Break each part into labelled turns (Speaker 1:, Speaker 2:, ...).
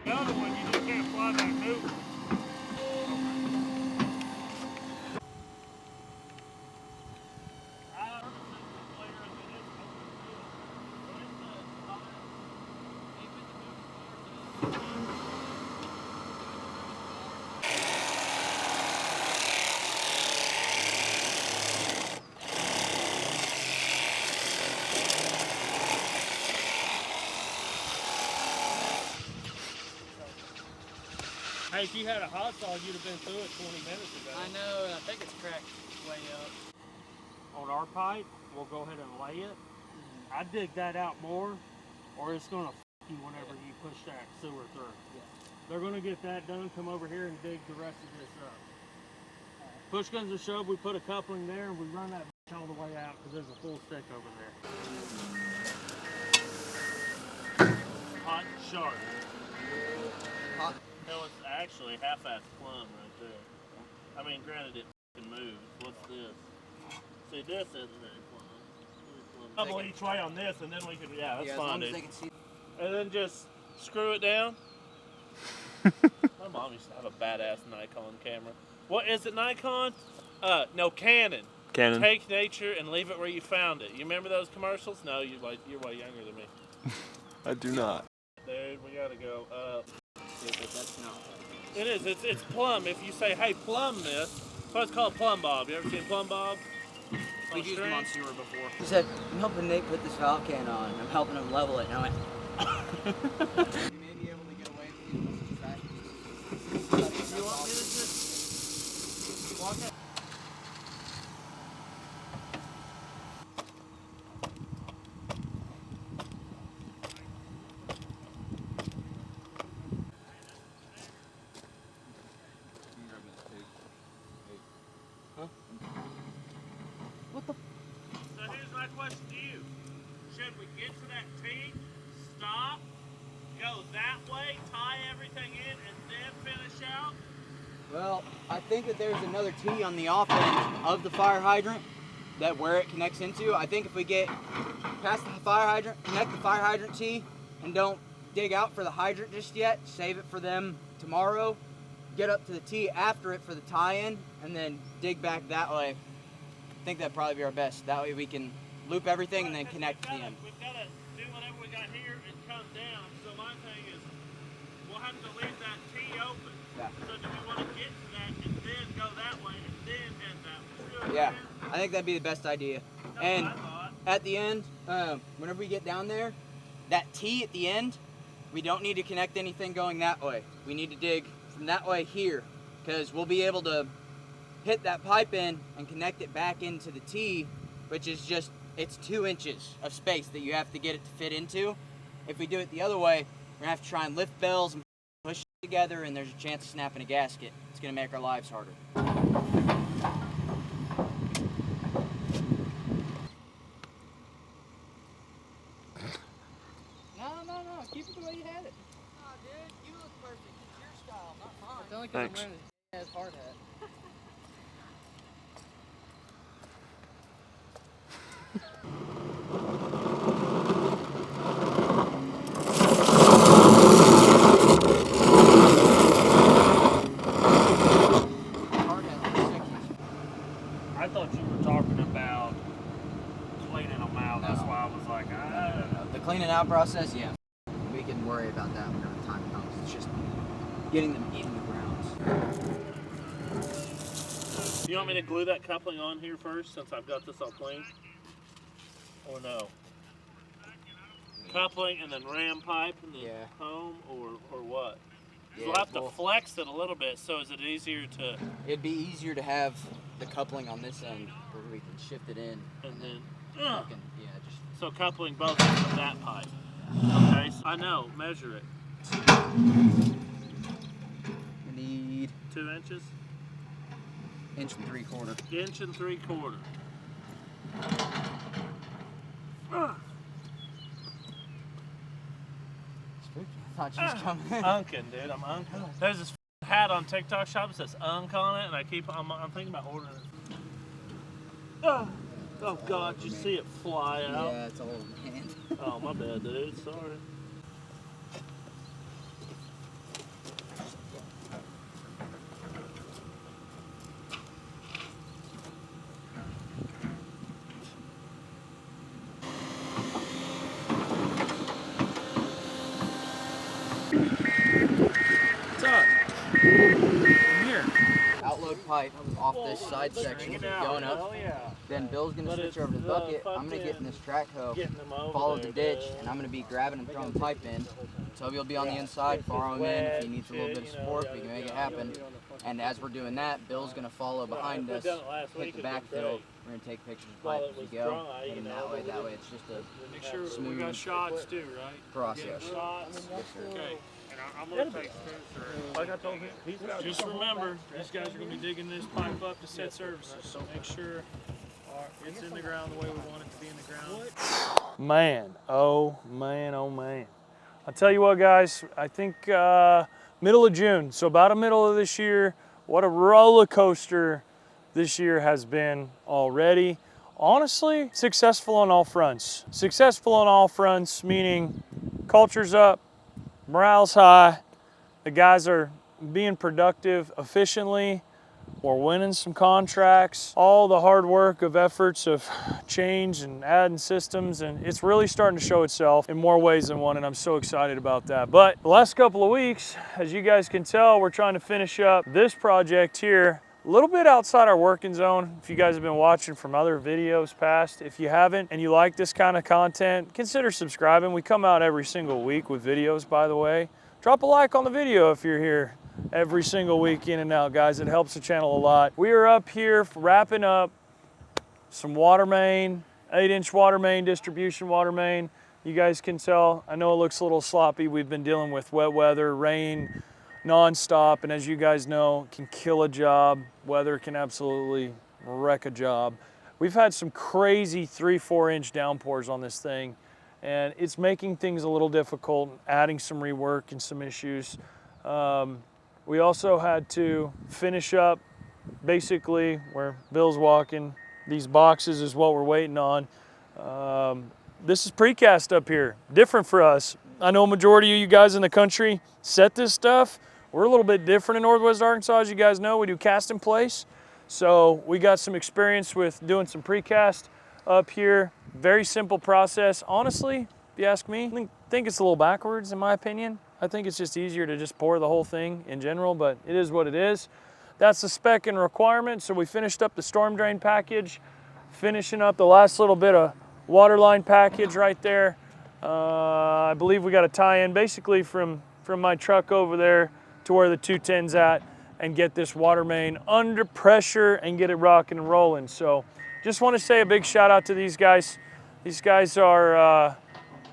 Speaker 1: The other one, you just can't fly that new one. Hey, if you had a hot saw, you'd have been through it 20 minutes ago.
Speaker 2: I know, and I think it's cracked way up.
Speaker 1: On our pipe, we'll go ahead and lay it. I dig that out more, or it's gonna f you whenever you push that sewer through.
Speaker 2: Yeah.
Speaker 1: They're gonna get that done, come over here and dig the rest of this up. Push comes to shove, we put a coupling there and we run that all the way out because there's a full stick over there. Hot sharp.
Speaker 2: Hot.
Speaker 1: No, it's actually half-ass plumb right there. I mean, granted, it can move. What's this? See, this isn't very plumb. Double each way on this, and then we can, yeah, that's fine, dude. And then just screw it down. My mom used to have a badass Nikon camera. What is it, Nikon? No, Canon.
Speaker 3: Canon.
Speaker 1: Take nature and leave it where you found it. You remember those commercials? No, you're way younger than me.
Speaker 3: I do not.
Speaker 1: Dude, we gotta go up.
Speaker 2: Yeah, but that's not.
Speaker 1: It is. It's plumb. If you say, hey, plumb this, that's why it's called Plumb Bob. You ever seen Plumb Bob?
Speaker 2: We've used them on sewer before.
Speaker 4: He said, I'm helping Nate put this valve can on. I'm helping him level it. And I went,
Speaker 2: You may be able to get away with these trash pieces.
Speaker 1: You want me to just walk it?
Speaker 4: what the?
Speaker 1: So here's my question to you. Should we get to that T, stop, go that way, tie everything in, and then finish out?
Speaker 4: Well, I think that there's another T on the off end of the fire hydrant that where it connects into. I think if we get past the fire hydrant, connect the fire hydrant T, and don't dig out for the hydrant just yet, save it for them tomorrow, get up to the T after it for the tie-in, and then dig back that way. I think that'd probably be our best. That way we can loop everything and then connect to the end.
Speaker 1: We've got to do whatever we got here and come down. So my thing is, we'll have to leave that T open.
Speaker 4: Yeah.
Speaker 1: So do we want to get to that and then go that way and then head that way?
Speaker 4: Yeah, I think that'd be the best idea.
Speaker 1: That's
Speaker 4: And
Speaker 1: what I thought.
Speaker 4: at the end, whenever we get down there, that T at the end, we don't need to connect anything going that way. We need to dig from that way here, because we'll be able to hit that pipe in and connect it back into the T, which is just, it's 2 inches of space that you have to get it to fit into. If we do it the other way, we're gonna have to try and lift bells and push it together, and there's a chance of snapping a gasket. It's gonna make our lives harder. No, keep it the way you had it. No, dude, you look perfect. It's your style, not mine.
Speaker 2: It's only because I'm
Speaker 3: Thanks.
Speaker 2: wearing this hard hat.
Speaker 1: I thought you were talking about cleaning them out. That's
Speaker 4: No.
Speaker 1: why I was like,
Speaker 4: The cleaning out process, yeah. We can worry about that whenever the time comes. It's just getting them in the grounds.
Speaker 1: Do you want me to glue that coupling on here first since I've got this all clean? Or no? Coupling and then ram pipe and then
Speaker 4: Yeah.
Speaker 1: home or what?
Speaker 4: Yeah,
Speaker 1: We'll have to
Speaker 4: well,
Speaker 1: flex it a little bit, so is it easier to,
Speaker 4: it'd be easier to have the coupling on this end where we can shift it in.
Speaker 1: and then,
Speaker 4: Fucking, yeah, just.
Speaker 1: so coupling both ends of that pipe. Okay, so I know, measure it.
Speaker 4: We need
Speaker 1: 2 inches?
Speaker 4: 1 3/4 inches.
Speaker 1: 1 3/4
Speaker 4: Spooky. I thought you was coming in.
Speaker 1: Unking, dude, I'm unking. There's this hat on TikTok shop that says unk on it, and I'm thinking about ordering it. Oh God, you see it fly out?
Speaker 4: Yeah, it's all in the hand.
Speaker 1: Oh, my bad, dude. Sorry.
Speaker 5: here.
Speaker 4: Outload pipe off this side section going up. Then Bill's gonna switch over to the bucket. I'm gonna get in this track hoe, follow the ditch, and I'm gonna be grabbing and throwing pipe in. Toby will be on the inside, borrow him in. If he needs a little bit of support, we can make it happen. And as we're doing that, Bill's gonna follow behind us, hit the backfill. We're gonna take pictures of pipe as we go, heading that way. That way it's just a
Speaker 5: Make sure
Speaker 4: smooth
Speaker 5: we got shots too, right?
Speaker 4: process.
Speaker 5: Shots.
Speaker 4: Yes, sir.
Speaker 5: Okay. And I'm gonna take pictures.
Speaker 1: Like I told him, he's got
Speaker 5: Just remember, these guys are gonna be digging this pipe up to set services, so make sure it's in the ground the way we want it to be in the ground. Man, oh man. I'll tell you what, guys, I think middle of June, so about the middle of this year, what a roller coaster this year has been already. Honestly, successful on all fronts. Successful on all fronts, meaning culture's up, morale's high, the guys are being productive efficiently, we're winning some contracts, all the hard work of efforts of change and adding systems, and it's really starting to show itself in more ways than one, and I'm so excited about that. But the last couple of weeks, as you guys can tell, we're trying to finish up this project here, a little bit outside our working zone. If you guys have been watching from other videos past, if you haven't and you like this kind of content, consider subscribing. We come out every single week with videos, by the way. Drop a like on the video if you're here every single week in and out, guys. It helps the channel a lot. We are up here wrapping up some water main, 8-inch water main, distribution water main. You guys can tell, I know it looks a little sloppy. We've been dealing with wet weather, rain, non-stop, and as you guys know, it can kill a job. Weather can absolutely wreck a job. We've had some crazy 3-4 inch downpours on this thing, and it's making things a little difficult, adding some rework and some issues. We also had to finish up basically where Bill's walking. These boxes is what we're waiting on. This is precast up here, different for us. I know a majority of you guys in the country set this stuff. We're a little bit different in Northwest Arkansas, as you guys know. We do cast in place. So we got some experience with doing some precast up here. Very simple process. Honestly, if you ask me, I think it's a little backwards in my opinion. I think it's just easier to just pour the whole thing in general, but it is what it is. That's the spec and requirement. So we finished up the storm drain package, finishing up the last little bit of water line package right there. I believe we got to tie in basically from my truck over there to where the 210's at and get this water main under pressure and get it rocking and rolling. So just want to say a big shout out to these guys. These guys are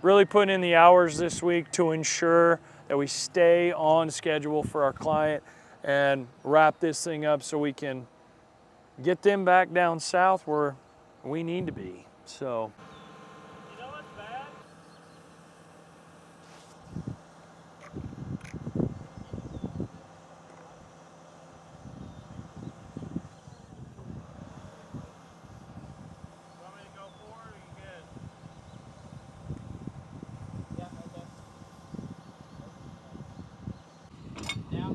Speaker 5: really putting in the hours this week to ensure that we stay on schedule for our client and wrap this thing up so we can get them back down south where we need to be. So.
Speaker 1: You know what's bad? Want me to go forward or you good?
Speaker 2: Yeah, okay. Now.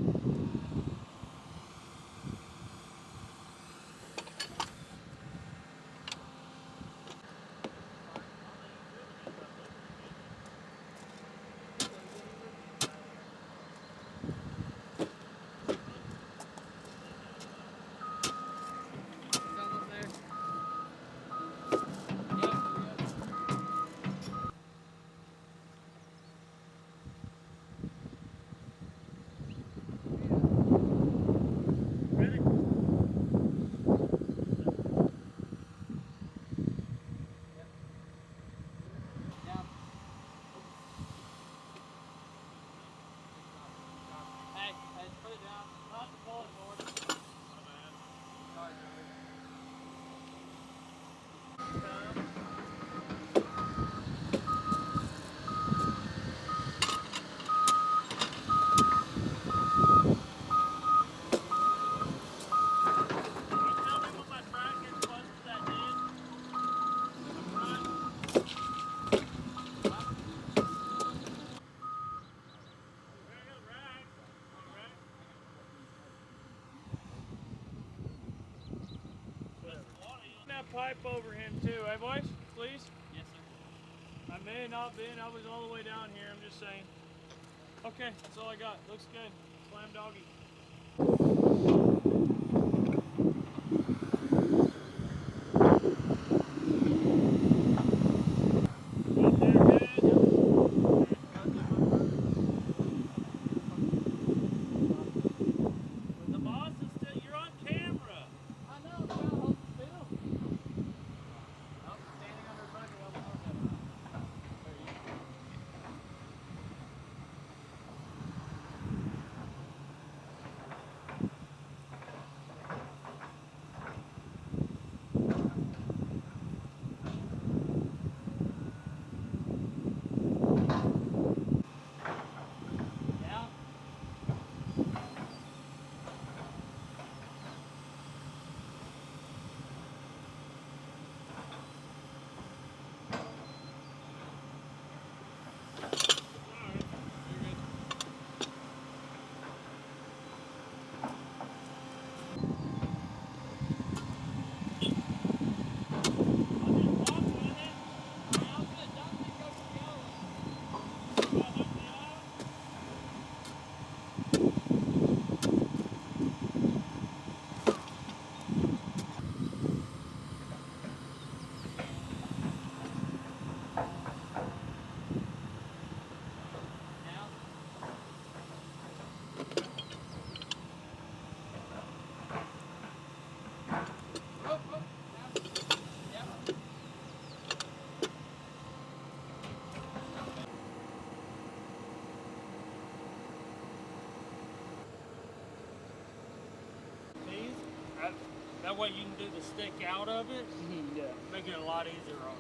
Speaker 5: Pipe over him too, eh boys? Please? Yes, sir. I may have not been, I was all the way down here, I'm just saying. Okay, that's all I got. Looks good. Slam doggy. That way you can do the stick out of it.
Speaker 6: Yeah.
Speaker 5: Make it a lot easier on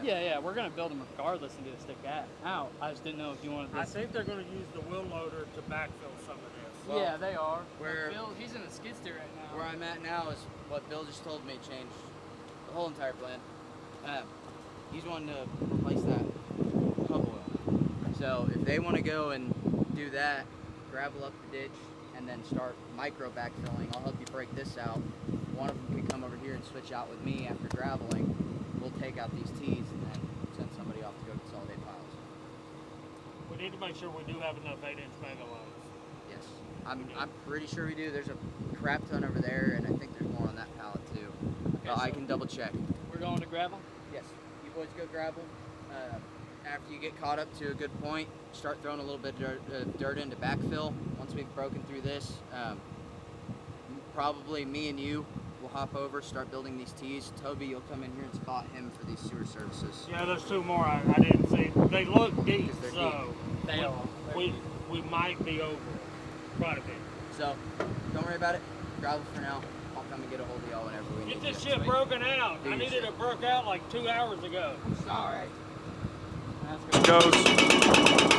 Speaker 5: you.
Speaker 6: Yeah, we're gonna build them regardless and get a stick out. I just didn't know if you wanted
Speaker 5: I
Speaker 6: this.
Speaker 5: think they're going to use the wheel loader to backfill some of this.
Speaker 4: Well,
Speaker 6: yeah, they are.
Speaker 4: where-
Speaker 6: Bill, he's in a skid steer right now.
Speaker 4: Where I'm at now is what Bill just told me changed the whole entire plan. He's wanting to replace that hub oil. So if they want to go and do that, gravel up the ditch, and then start micro backfilling, I'll help you break this out. One of them can come over here and switch out with me after graveling. We'll take out these tees and then send somebody off to go consolidate piles.
Speaker 5: We need to make sure we do have enough 8-inch mega lines.
Speaker 4: Yes, I'm pretty sure we do. There's a crap ton over there, and I think there's more on that pallet too.
Speaker 6: Okay,
Speaker 4: I
Speaker 6: so
Speaker 4: can double check.
Speaker 6: we're going to gravel?
Speaker 4: Yes, you boys go gravel. After you get caught up to a good point, start throwing a little bit of dirt into backfill. Once we've broken through this, probably me and you will hop over, start building these tees. Toby, you'll come in here and spot him for these sewer services.
Speaker 5: Yeah, there's 2 more I didn't see. They look deep,
Speaker 4: Because they're
Speaker 5: so
Speaker 6: They are.
Speaker 5: we might be over quite a bit.
Speaker 4: So, don't worry about it. Gravel for now. I'll come and get a hold of y'all whenever we need
Speaker 5: Get this
Speaker 4: you.
Speaker 5: shit broken out. I
Speaker 4: Dude,
Speaker 5: needed
Speaker 4: shit.
Speaker 5: it broke out like 2 hours ago.
Speaker 6: Sorry. That's good.
Speaker 3: Goes.